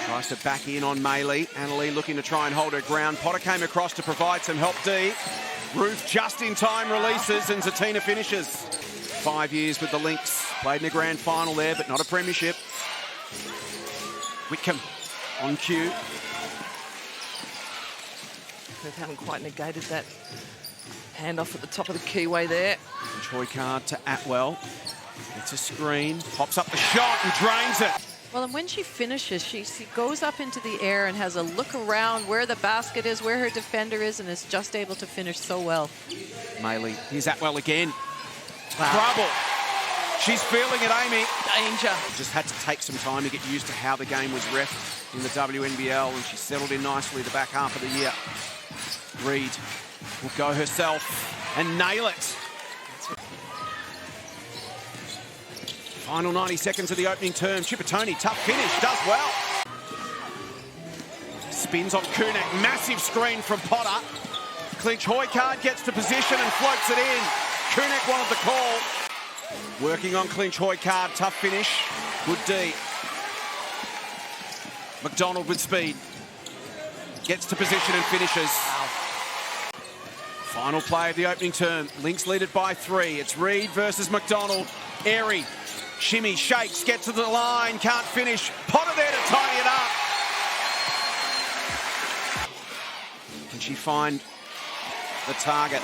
Tries to back in on Maylee. Annalee looking to try and hold her ground. Potter came across to provide some help D. Ruth just in time releases and Zatina finishes. 5 years with the Lynx. Played in a grand final there, but not a premiership. Whitcomb on cue. They haven't quite negated that handoff at the top of the keyway there. Troy card to Atwell. Gets a screen, pops up the shot and drains it. Well, and when she finishes, she goes up into the air and has a look around where the basket is, where her defender is, and is just able to finish so well. Maylee, here's Atwell again. Wow. Trouble. She's feeling it, Amy. Danger. Just had to take some time to get used to how the game was reffed in the WNBL, and she settled in nicely the back half of the year. Reed will go herself and nail it. Final 90 seconds of the opening term. Chippertoni, tough finish, does well. Spins on Kunak, massive screen from Potter. Clinch Hoycard gets to position and floats it in. Kunak wanted the call. Working on Clinch Hoycard, tough finish. Good D. McDonald with speed. Gets to position and finishes. Final play of the opening term. Lynx lead it by 3. It's Reed versus McDonald. Airy. Shimmy, shakes, gets to the line, can't finish. Potter there to tidy it up. Can she find the target?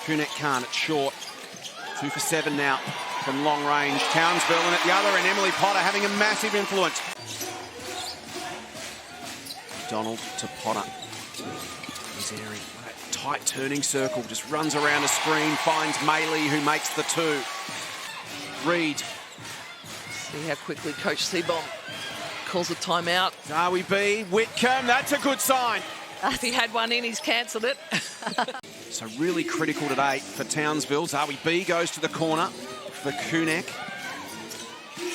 Kunak can't, it's short. 2 for 7 now from long range. Townsville, and at the other end, Emily Potter having a massive influence. Donald to Potter. Here's Airy. Tight turning circle, just runs around a screen, finds Maylee, who makes the 2. Reed. See how quickly Coach Seabom calls a timeout. Zawi B, Whitcomb, that's a good sign. If he had one in, he's cancelled it. So really critical today for Townsville. Zawi B goes to the corner for Kunak.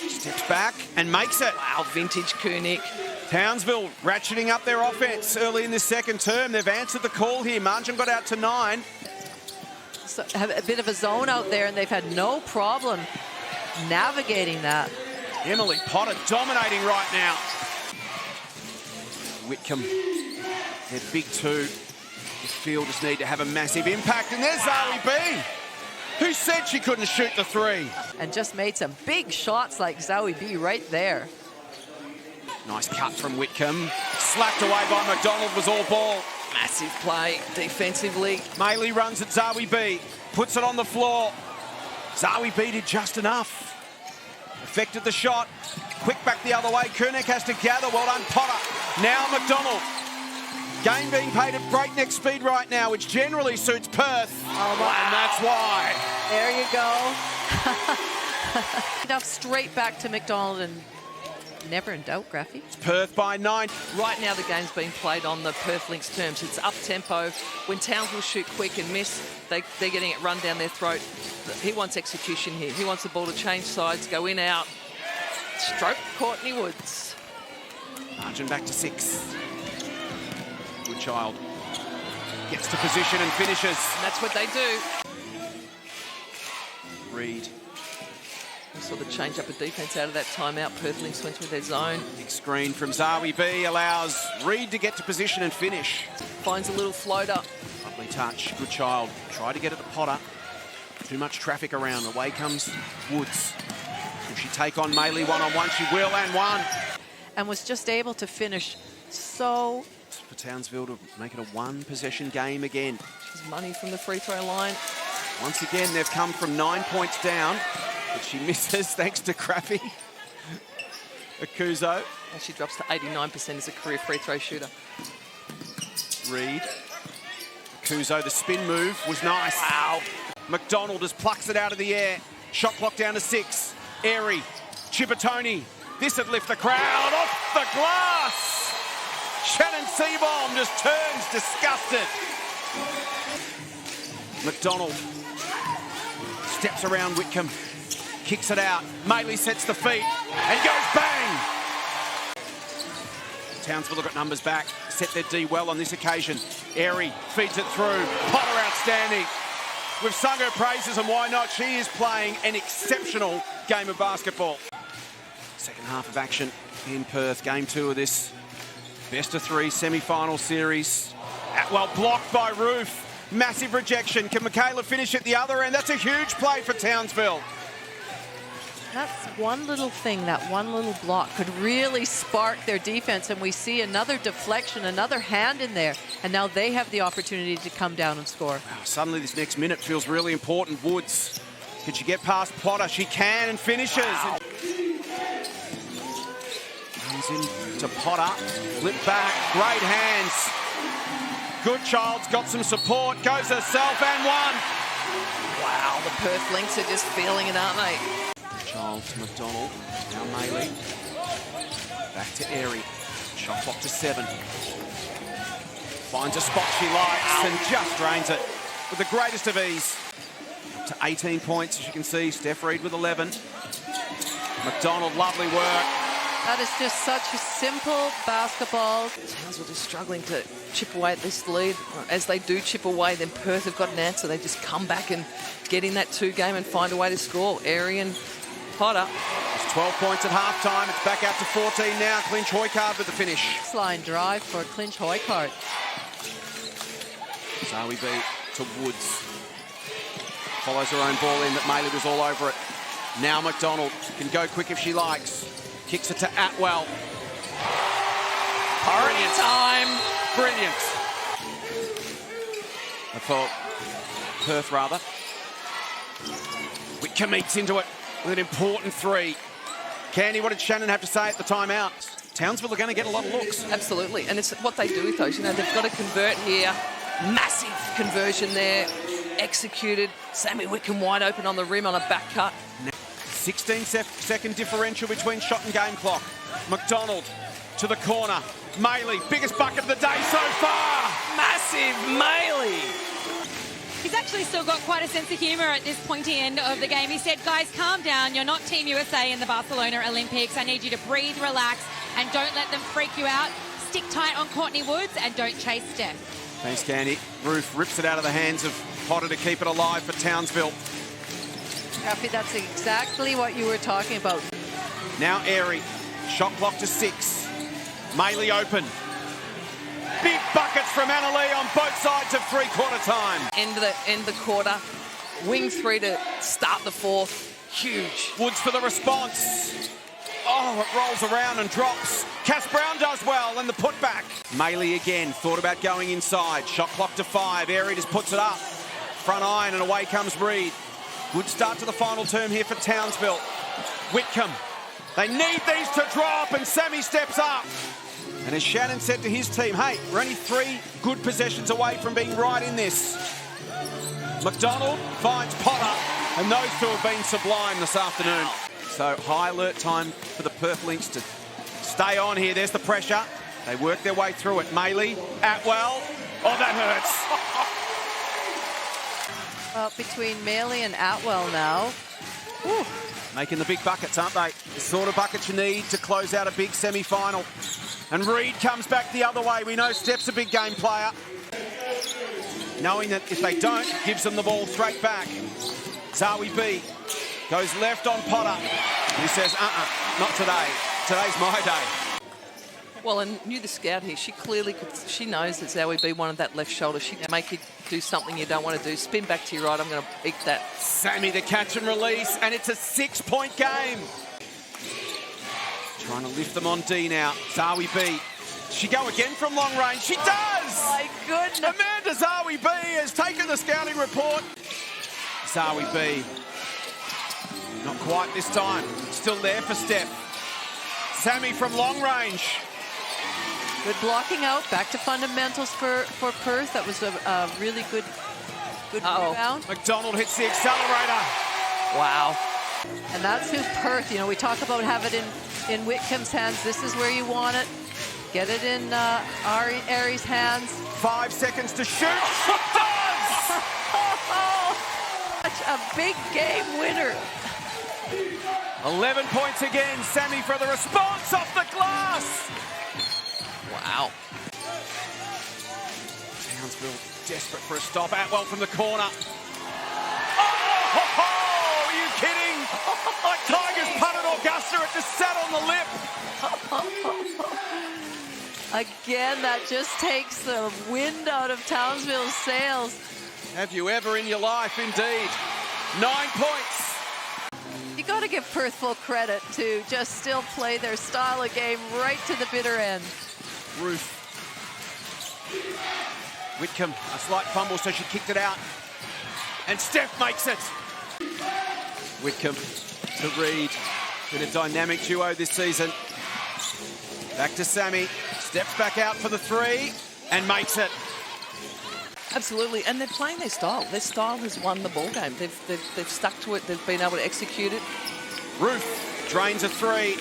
Steps back and makes it. Wow, vintage Kunak. Townsville ratcheting up their offense early in the second term. They've answered the call here. Margin got out to 9. So have a bit of a zone out there, and they've had no problem navigating that. Emily Potter dominating right now. Whitcomb, their big 2. The fielders need to have a massive impact, and there's Zawi B. Who said she couldn't shoot the 3? And just made some big shots like Zawi B right there. Nice cut from Whitcomb. Slapped away by McDonald, was all ball. Massive play defensively. Maylee runs at Zawi B, puts it on the floor. Zawi B did just enough. Affected the shot. Quick back the other way. Kunak has to gather. Well done, Potter. Now McDonald. Game being played at breakneck speed right now, which generally suits Perth. Oh, wow. And that's why. There you go. Enough straight back to McDonald, and never in doubt, Graffy. It's Perth by 9. Right now the game's being played on the Perth Lynx terms. It's up-tempo. When Townsville shoot quick and miss, they're getting it run down their throat. He wants execution here. He wants the ball to change sides, go in, out. Stroke Courtney Woods. Margin back to 6. Good child. Gets to position and finishes. And that's what they do. Reed. We saw the change up of defence out of that timeout. Perth Lynx went through their zone. Big screen from Zawi B allows Reed to get to position and finish. Finds a little floater. Lovely touch. Good child. Try to get at the Potter. Too much traffic around. Away comes Woods. Will she take on Maylee one-on-one? She will, and won. And was just able to finish so... For Townsville to make it a 1-possession game again. She's money from the free throw line. Once again, they've come from 9 points down, but she misses thanks to Crappy. Akuzo. And she drops to 89% as a career free throw shooter. Reed. Akuzo, the spin move was nice. Wow. McDonald just plucks it out of the air. Shot clock down to 6. Airy. Chippertoni. This would lift the crowd off the glass. Shannon Seabom just turns disgusted. McDonald steps around Whitcomb, kicks it out. Maylee sets the feet and goes bang. Townsville have got numbers back, set their D well on this occasion. Airy feeds it through. Potter outstanding. We've sung her praises, and why not? She is playing an exceptional game of basketball. Second half of action in Perth. Game 2 of this best-of-3 semi-final series. Atwell blocked by Roof. Massive rejection. Can Michaela finish at the other end? That's a huge play for Townsville. That's one little thing, that one little block could really spark their defense, and we see another deflection, another hand in there, and now they have the opportunity to come down and score. Wow, suddenly this next minute feels really important. Woods, can she get past Potter? She can and finishes. Wow. Comes in to Potter, flip back, great hands. Goodchild's got some support, goes herself and one. Wow, the Perth Lynx are just feeling it, aren't they? Child to McDonald, now Maley. Back to Airy, shot clock to 7. Finds a spot she likes and just drains it with the greatest of ease. Up to 18 points, as you can see, Steph Reid with 11. McDonald, lovely work. That is just such a simple basketball. Townsville just struggling to chip away at this lead. As they do chip away, then Perth have got an answer. They just come back and get in that 2 game and find a way to score. Airy and Potter. It's 12 points at halftime. It's back out to 14 now. Clinch Hoycard with the finish. Line drive for Clinch Hoycard. Zawi beat to Woods. Follows her own ball in, that Maley was all over it. Now McDonald can go quick if she likes. Kicks it to Atwell. Brilliant time. Brilliant. I thought Perth rather. Whitcomb eats into it with an important 3. Candy, what did Shannon have to say at the timeout? Townsville are going to get a lot of looks. Absolutely, and it's what they do with those. You know, they've got to convert here. Massive conversion there. Executed. Sammy Whitcomb wide open on the rim on a back cut. 16-second differential between shot and game clock. McDonald to the corner. Maley, biggest bucket of the day so far. Massive Maley. He's actually still got quite a sense of humour at this pointy end of the game. He said, guys, calm down. You're not Team USA in the Barcelona Olympics. I need you to breathe, relax, and don't let them freak you out. Stick tight on Courtney Woods and don't chase Steph. Thanks, Candy. Roof rips it out of the hands of Potter to keep it alive for Townsville. Happy, that's exactly what you were talking about. Now Airy, shot clock to 6. Maley open. Big buckets from Annalee on both sides of three-quarter time. End the quarter. Wing 3 to start the 4th. Huge. Woods for the response. Oh, it rolls around and drops. Cass Brown does well, and the putback. Maley again, thought about going inside. Shot clock to 5. Airy just puts it up. Front iron, and away comes Reid. Good start to the final term here for Townsville. Whitcomb. They need these to drop, and Sammy steps up. And as Shannon said to his team, hey, we're only 3 good possessions away from being right in this. McDonald finds Potter, and those 2 have been sublime this afternoon. So high alert time for the Perth Lynx to stay on here. There's the pressure. They work their way through it. Maley, Atwell. Oh, that hurts. Well, between Maley and Atwell now. Whew. Making the big buckets, aren't they? The sort of buckets you need to close out a big semi-final. And Reid comes back the other way. We know Steph's a big game player. Knowing that if they don't, gives them the ball straight back. Zawi B goes left on Potter. He says, not today. Today's my day. Well, and knew the scout here. She clearly could. She knows that Zoe B wanted that left shoulder. She can make you do something you don't want to do. Spin back to your right. I'm going to eat that. Sammy the catch and release, and it's a 6-point game. Trying to lift them on D now. Zawi B. She go again from long range. She does! My goodness. Amanda Zawi B has taken the scouting report. Zawi B. Not quite this time. Still there for Steph. Sammy from long range. Good blocking out. Back to fundamentals for Perth. That was a really good rebound. McDonald hits the accelerator. Wow. And that's who Perth, you know, we talk about have it in Whitcomb's hands. This is where you want it. Get it in Ari's hands. 5 seconds to shoot. She does! Such a big game winner. 11 points again. Sammy for the response off the glass. Wow. Townsville desperate for a stop. Atwell from the corner. Oh, are you kidding? Like Tigers punted or Augusta, it just sat on the lip. Again, that just takes the wind out of Townsville's sails. Have you ever in your life, indeed. 9 points. You got to give Perth full credit to just still play their style of game right to the bitter end. Ruth. Whitcomb, a slight fumble, so she kicked it out. And Steph makes it. Whitcomb to Reed. Been a dynamic duo this season. Back to Sammy. Steps back out for the three and makes it. Absolutely, and they're playing their style. Their style has won the ball game. They've stuck to it. They've been able to execute it. Ruth drains a three.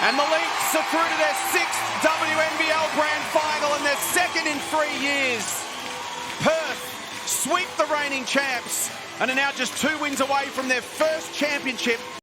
And the Lynx are through to their 6th WNBL Grand Final and their 2nd in 3 years. Perth sweep the reigning champs and are now just 2 wins away from their first championship.